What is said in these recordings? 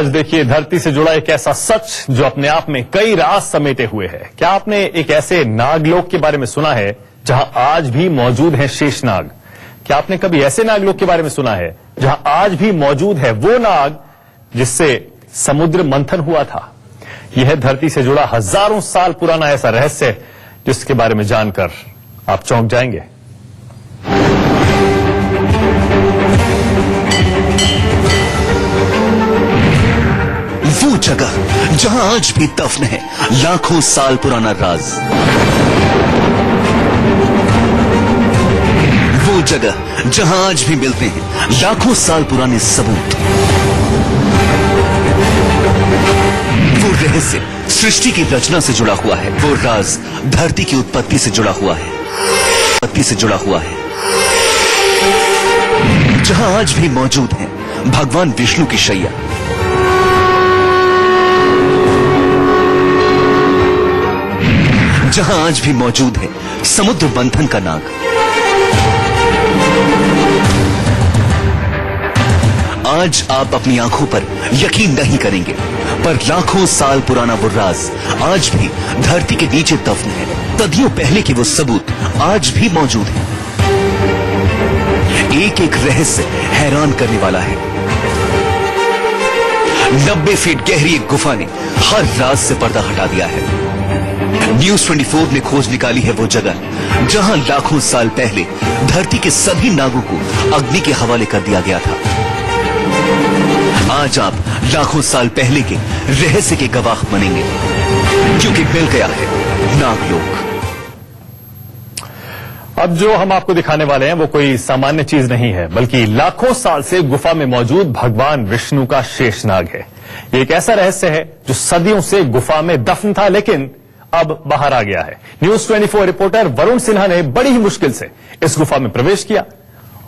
आज देखिए धरती से जुड़ा एक ऐसा सच जो अपने आप में कई राज समेटे हुए है। क्या आपने एक ऐसे नागलोक के बारे में सुना है जहां आज भी मौजूद है शेषनाग? क्या आपने कभी ऐसे नागलोक के बारे में सुना है जहां आज भी मौजूद है वो नाग जिससे समुद्र मंथन हुआ था? यह है धरती से जुड़ा हजारों साल पुराना ऐसा रहस्य जिसके बारे में जानकर आप चौंक जाएंगे। वो जगह जहां आज भी दफन है लाखों साल पुराना राज। वो जगह जहां आज भी मिलते हैं लाखों साल पुराने सबूत। वो रहस्य सृष्टि की रचना से जुड़ा हुआ है। वो राज धरती की उत्पत्ति से जुड़ा हुआ है। जहां आज भी मौजूद है भगवान विष्णु की शैया। जहां आज भी मौजूद है समुद्र मंथन का नाग। आज आप अपनी आंखों पर यकीन नहीं करेंगे, पर लाखों साल पुराना वो राज आज भी धरती के नीचे दफन है। सदियों पहले के वो सबूत आज भी मौजूद हैं। एक एक रहस्य हैरान करने वाला है। 90 फीट गहरी एक गुफा ने हर राज से पर्दा हटा दिया है। न्यूज 24 ने खोज निकाली है वो जगह जहां लाखों साल पहले धरती के सभी नागों को अग्नि के हवाले कर दिया गया था। आज आप लाखों साल पहले के रहस्य के गवाह बनेंगे, क्योंकि मिल गया है नागलोक। अब जो हम आपको दिखाने वाले हैं वो कोई सामान्य चीज नहीं है, बल्कि लाखों साल से गुफा में मौजूद भगवान विष्णु का शेषनाग है। ये एक ऐसा रहस्य है जो सदियों से गुफा में दफन था, लेकिन अब बाहर आ गया है। न्यूज 24 रिपोर्टर वरुण सिन्हा ने बड़ी ही मुश्किल से इस गुफा में प्रवेश किया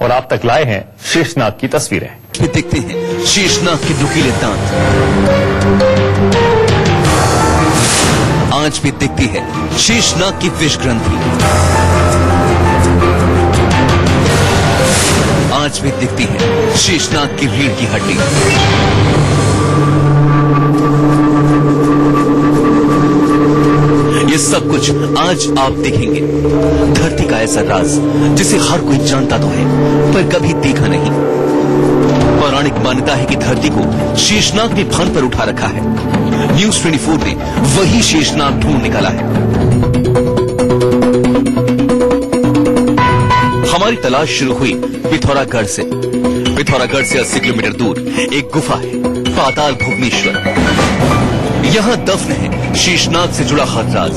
और आप तक लाए हैं शेषनाग की तस्वीरें। दिखते हैं शेषनाग के नुकीले दांत। आज भी दिखती है शेषनाग की विष ग्रंथि। आज भी दिखती है शेषनाग की रीढ़ की हड्डी। ये सब कुछ आज आप देखेंगे। धरती का ऐसा राज जिसे हर कोई जानता तो है, पर कभी देखा नहीं। पौराणिक मान्यता है कि धरती को शेषनाग ने फन पर उठा रखा है। न्यूज 24 ने वही शेषनाग ढूंढ निकाला है। हमारी तलाश शुरू हुई पिथौरागढ़ से। पिथौरागढ़ से 80 किलोमीटर दूर एक गुफा है, पाताल भुवनेश्वर। यहां दफन है शेषनाग से जुड़ा हर राज।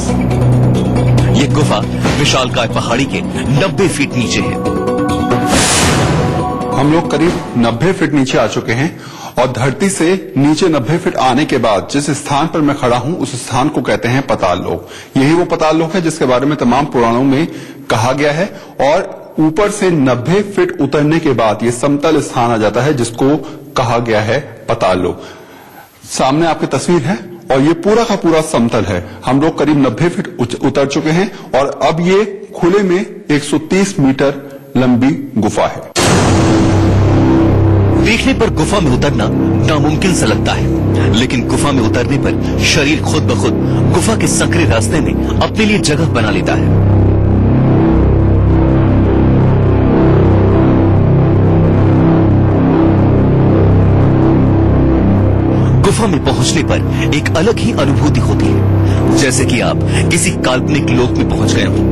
ये गुफा विशालकाय पहाड़ी के 90 फीट नीचे है। हम लोग करीब 90 फीट नीचे आ चुके हैं और धरती से नीचे 90 फीट आने के बाद जिस स्थान पर मैं खड़ा हूं उस स्थान को कहते हैं पाताल लोक। यही वो पाताल लोक है जिसके बारे में तमाम पुराणों में कहा गया है। और ऊपर से 90 फीट उतरने के बाद ये समतल स्थान आ जाता है जिसको कहा गया है पाताल लोक। सामने आपकी तस्वीर है और ये पूरा का पूरा समतल है। हम लोग करीब 90 फीट उतर चुके हैं और अब ये खुले में 130 मीटर लंबी गुफा है। देखने पर गुफा में उतरना नामुमकिन सा लगता है, लेकिन गुफा में उतरने पर शरीर खुद ब खुद गुफा के संकरे रास्ते में अपने लिए जगह बना लेता है। गुफा में पहुंचने पर एक अलग ही अनुभूति होती है, जैसे कि आप किसी काल्पनिक लोक में पहुंच गए हों।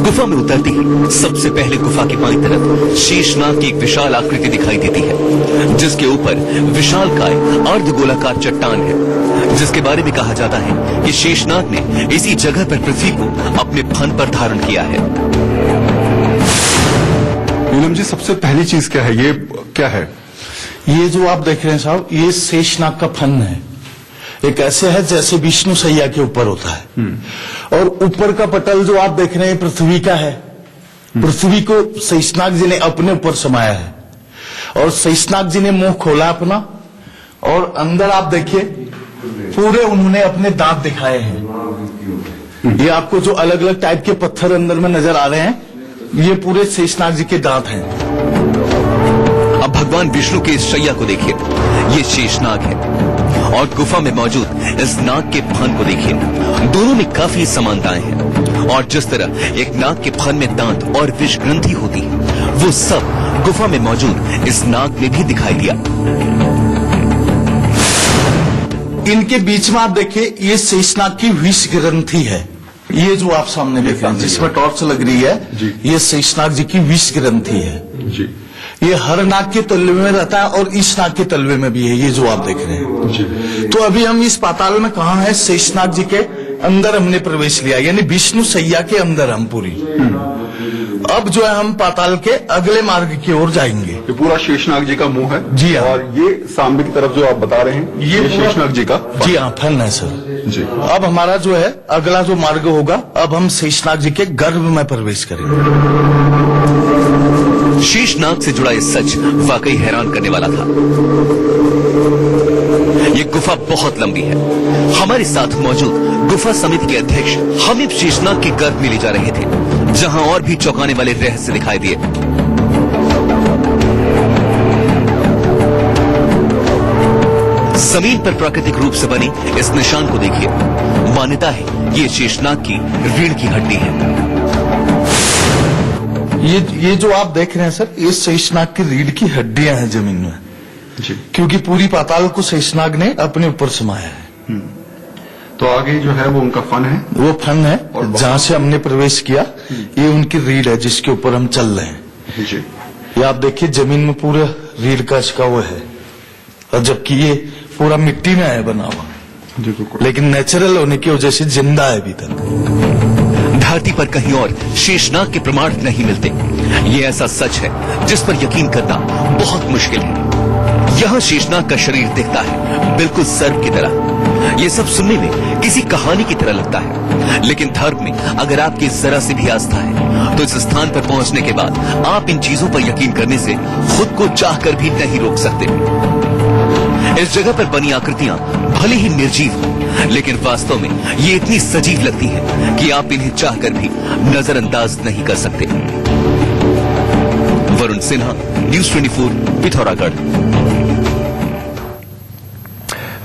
गुफा में उतरते ही सबसे पहले गुफा की बाईं तरफ शेषनाग की एक विशाल आकृति दिखाई देती है, जिसके ऊपर विशालकाय अर्धगोलाकार चट्टान है, जिसके बारे में कहा जाता है कि शेषनाग ने इसी जगह पर पृथ्वी को अपने फन पर धारण किया है। नीलम जी, सबसे पहली चीज क्या है? ये क्या है? ये जो आप देख रहे हैं साहब, ये शेषनाग का फन है। एक ऐसे है जैसे विष्णु सैया के ऊपर होता है। और ऊपर का पटल जो आप देख रहे हैं पृथ्वी का है। पृथ्वी को शेषनाग जी ने अपने ऊपर समाया है और शेषनाग जी ने मुंह खोला अपना और अंदर आप देखिए पूरे उन्होंने अपने दांत दिखाए हैं। ये आपको जो अलग अलग टाइप के पत्थर अंदर में नजर आ रहे हैं, ये पूरे शेषनाग जी के दांत हैं। अब भगवान विष्णु के इस शैया को देखिए, ये शेषनाग है। और गुफा में मौजूद इस नाग के फन को देखिए, दोनों में काफी समानताएं हैं। और जिस तरह एक नाग के फन में दांत और विष ग्रंथि होती है, वो सब गुफा में मौजूद इस नाग में भी दिखाई दिया। इनके बीच में आप देखिए, ये शेषनाग की विष ग्रंथि है। ये जो आप सामने देख रहे हैं, जिसमें टॉर्च लग रही है, ये शेषनाग जी की विष ग्रंथि है जी। ये हर नाग के तलवे में रहता है और इस नाग के तलवे में भी है, ये जो आप देख रहे हैं जी। तो अभी हम इस पाताल में कहा है, शेषनाग जी के अंदर हमने प्रवेश लिया, यानी विष्णु सैया के अंदर हम पूरी। अब जो है हम पाताल के अगले मार्ग की ओर जाएंगे। ये पूरा शेषनाग जी का मुंह है जी हाँ। और ये सामने की तरफ जो आप बता रहे हैं, ये पूरा- शेषनाग जी का जी हाँ, फन है सर जी। अब हमारा जो है अगला जो मार्ग होगा, अब हम शेषनाग जी के गर्भ में प्रवेश करेंगे। शेषनाग से जुड़ा ये सच वाकई हैरान करने वाला था। ये गुफा बहुत लंबी है। हमारे साथ मौजूद गुफा समिति के अध्यक्ष हमें शेषनाग के गर्भ में ले जा रहे थे, जहां और भी चौंकाने वाले रहस्य दिखाई दिए। जमीन पर प्राकृतिक रूप से बने इस निशान को देखिए। मान्यता है ये शेषनाग की रीढ़ की हड्डी है। ये जो आप देख रहे हैं सर, ये शेषनाग की रीढ़ की हड्डियां हैं जमीन में, जी। क्योंकि पूरी पाताल को शेषनाग ने अपने ऊपर समाया है। तो आगे जो है वो उनका फन है। वो फन है और जहां से हमने प्रवेश किया, ये उनकी रीढ़ है जिसके ऊपर हम चल रहे हैं। जी। ये आप देखिए, जमीन में पूरा रीढ़ का इसका वो है, और जबकि ये पूरा मिट्टी में है बना हुआ, जी बिल्कुल। लेकिन नेचुरल होने की वजह से जिंदा है अभी तक। धरती पर कहीं और शेषनाग के प्रमाण नहीं मिलते। ये ऐसा सच है जिस पर यकीन करना बहुत मुश्किल है। यहाँ शेषनाग का शरीर दिखता है बिल्कुल सर्प की तरह। ये सब सुनने में किसी कहानी की तरह लगता है, लेकिन धर्म में अगर आपकी जरा सी भी आस्था है, तो इस स्थान पर पहुंचने के बाद आप इन चीजों पर यकीन करने से खुद को चाहकर भी नहीं रोक सकते। इस जगह पर बनी आकृतियां भले ही निर्जीव हो, लेकिन वास्तव में ये इतनी सजीव लगती हैं कि आप इन्हें चाहकर भी नजरअंदाज नहीं कर सकते। वरुण सिन्हा, न्यूज़ 24, पिथौरागढ़।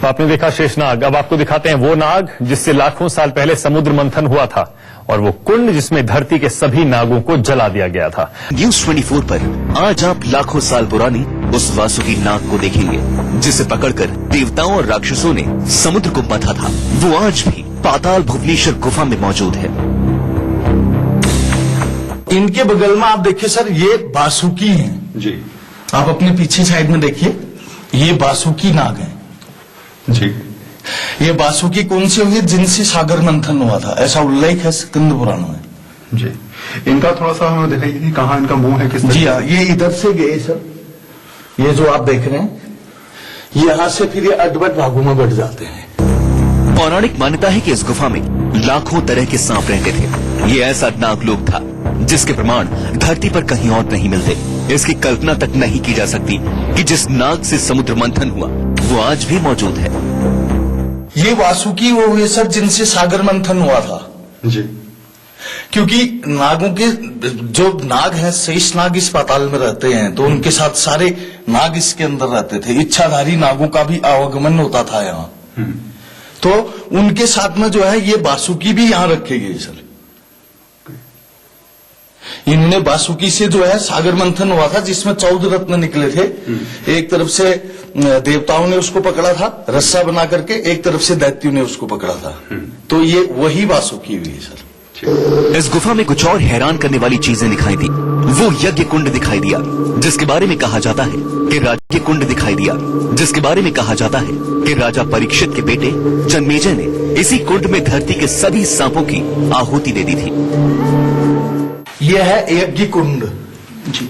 तो आपने देखा शेषनाग। अब आपको दिखाते हैं वो नाग जिससे लाखों साल पहले समुद्र मंथन हुआ था, और वो कुंड जिसमें धरती के सभी नागों को जला दिया गया था। न्यूज़ 24 पर आज आप लाखों साल पुरानी उस वासुकी नाग को देखेंगे, जिसे पकड़कर देवताओं और राक्षसों ने समुद्र को मथा था। वो आज भी पाताल भुवनेश्वर गुफा में मौजूद है। इनके बगल में आप देखिए सर, ये बासुकी हैं। जी। आप अपने पीछे साइड में देखिए, ये बासुकी नाग है। जी। ये बासुकी कौन सी हुई, जिनसे सागर मंथन हुआ था, ऐसा उल्लेख है स्कंद पुराण में। जी। इनका थोड़ा सा हमें दिखाइए कि कहाँ इनका मुंह है, किस जी हाँ, ये इधर से गए सर, ये जो आप देख रहे हैं, यहां से फिर ये अडबट भागों में बढ़ जाते हैं। पौराणिक मान्यता है कि इस गुफा में लाखों तरह के सांप रहते थे। ये ऐसा नागलोक था जिसके प्रमाण धरती पर कहीं और नहीं मिलते। इसकी कल्पना तक नहीं की जा सकती कि जिस नाग से समुद्र मंथन हुआ वो आज भी मौजूद है। ये वासुकी वो हुए सर जिनसे सागर मंथन हुआ था, जी। क्योंकि नागों के जो नाग हैं, शेष नाग इस पाताल में रहते हैं, तो उनके साथ सारे नाग इसके अंदर रहते थे। इच्छाधारी नागों का भी आवागमन होता था यहाँ, तो उनके साथ में जो है ये बासुकी भी यहाँ रखे गए सर। इन्होंने बासुकी से जो है सागर मंथन हुआ था, जिसमें 14 रत्न निकले थे। एक तरफ से देवताओं ने उसको पकड़ा था रस्सा बना करके, एक तरफ से दैत्यों ने उसको पकड़ा था। तो ये वही बासुकी हुई है सर। इस गुफा में कुछ और हैरान करने वाली चीजें दिखाई दी। वो यज्ञ कुंड दिखाई दिया, जिसके बारे में कहा जाता है कि राजा कुंड दिखाई दिया, जिसके बारे में कहा जाता है कि राजा परीक्षित के बेटे जन्मेजय ने इसी कुंड में धरती के सभी सांपों की आहुति दे दी थी। ये है यज्ञ कुंड जी।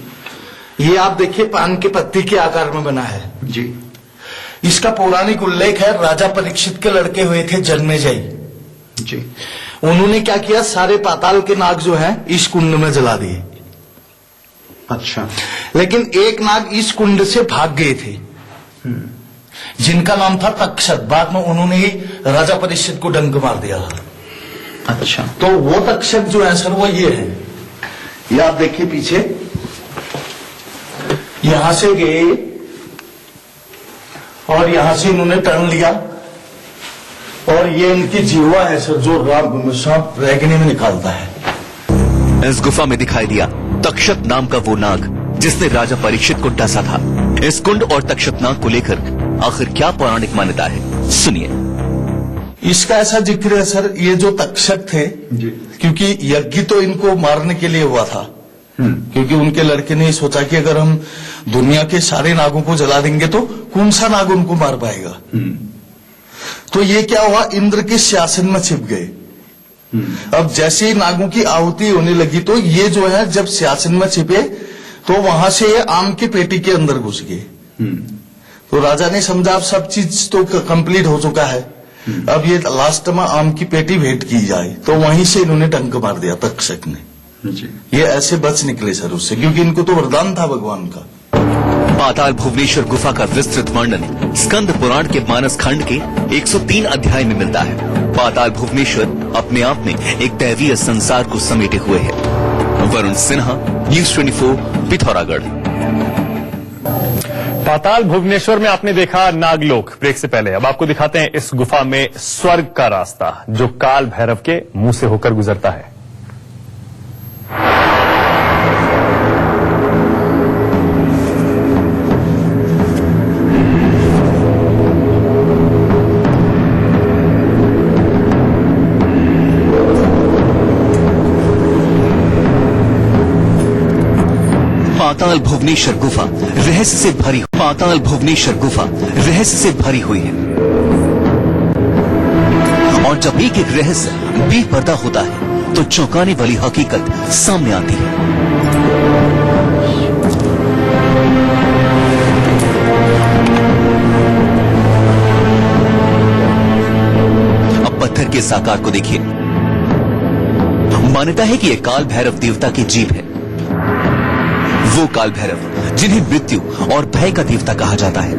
ये आप देखिए पान के पत्ती के आकार में बना है जी। इसका पौराणिक उल्लेख है, राजा परीक्षित के लड़के हुए थे जन्मेजय जी। उन्होंने क्या किया, सारे पाताल के नाग जो हैं इस कुंड में जला दिए। अच्छा। लेकिन एक नाग इस कुंड से भाग गए थे, जिनका नाम था तक्षक। बाद में उन्होंने ही राजा परीक्षित को डंक मार दिया था। अच्छा। तो वो तक्षक जो है सर वो ये है, ये आप देखिए पीछे, यहां से गए और यहां से इन्होंने टर्न लिया और ये इनकी जीवा है सर, जो सांप रेगनी में निकालता है। इस गुफा में दिखाई दिया तक्षक नाम का वो नाग जिसने राजा परीक्षित को डसा था। इस कुंड और तक्षक नाग को लेकर आखिर क्या पौराणिक मान्यता है, सुनिए। इसका ऐसा जिक्र है सर, ये जो तक्षक थे, क्योंकि यज्ञ तो इनको मारने के लिए हुआ था, क्योंकि उनके लड़के ने सोचा कि अगर हम दुनिया के सारे नागों को जला देंगे तो कौन सा नाग उनको मार पाएगा। तो ये क्या हुआ, इंद्र के शासन में छिप गए। अब जैसे ही नागों की आहुति होने लगी तो ये जो है जब शासन में छिपे तो वहां से ये आम की पेटी के अंदर घुस गए। तो राजा ने समझा अब सब चीज तो कंप्लीट हो चुका है, अब ये लास्ट में आम की पेटी भेंट की जाए, तो वहीं से इन्होंने डंक मार दिया तक्षक ने। ये ऐसे बच निकले सर उससे, क्योंकि इनको तो वरदान था भगवान का। पाताल भुवनेश्वर गुफा का विस्तृत वर्णन स्कंद पुराण के मानस खंड के 103 अध्याय में मिलता है। पाताल भुवनेश्वर अपने आप में एक दैवीय संसार को समेटे हुए है। वरुण सिन्हा, न्यूज़ 24, पिथौरागढ़। पाताल भुवनेश्वर में आपने देखा नागलोक। ब्रेक से पहले अब आपको दिखाते हैं इस गुफा में स्वर्ग का रास्ता जो काल भैरव के मुंह से होकर गुजरता है। पाताल भुवनेश्वर गुफा रहस्य से भरी, पाताल भुवनेश्वर गुफा रहस्य से भरी हुई है और जब एक एक रहस्य बेपर्दा होता है तो चौंकाने वाली हकीकत सामने आती है। अब पत्थर के इस आकार को देखिए। मान्यता है कि यह काल भैरव देवता की जीभ है। वो काल भैरव जिन्हें मृत्यु और भय का देवता कहा जाता है।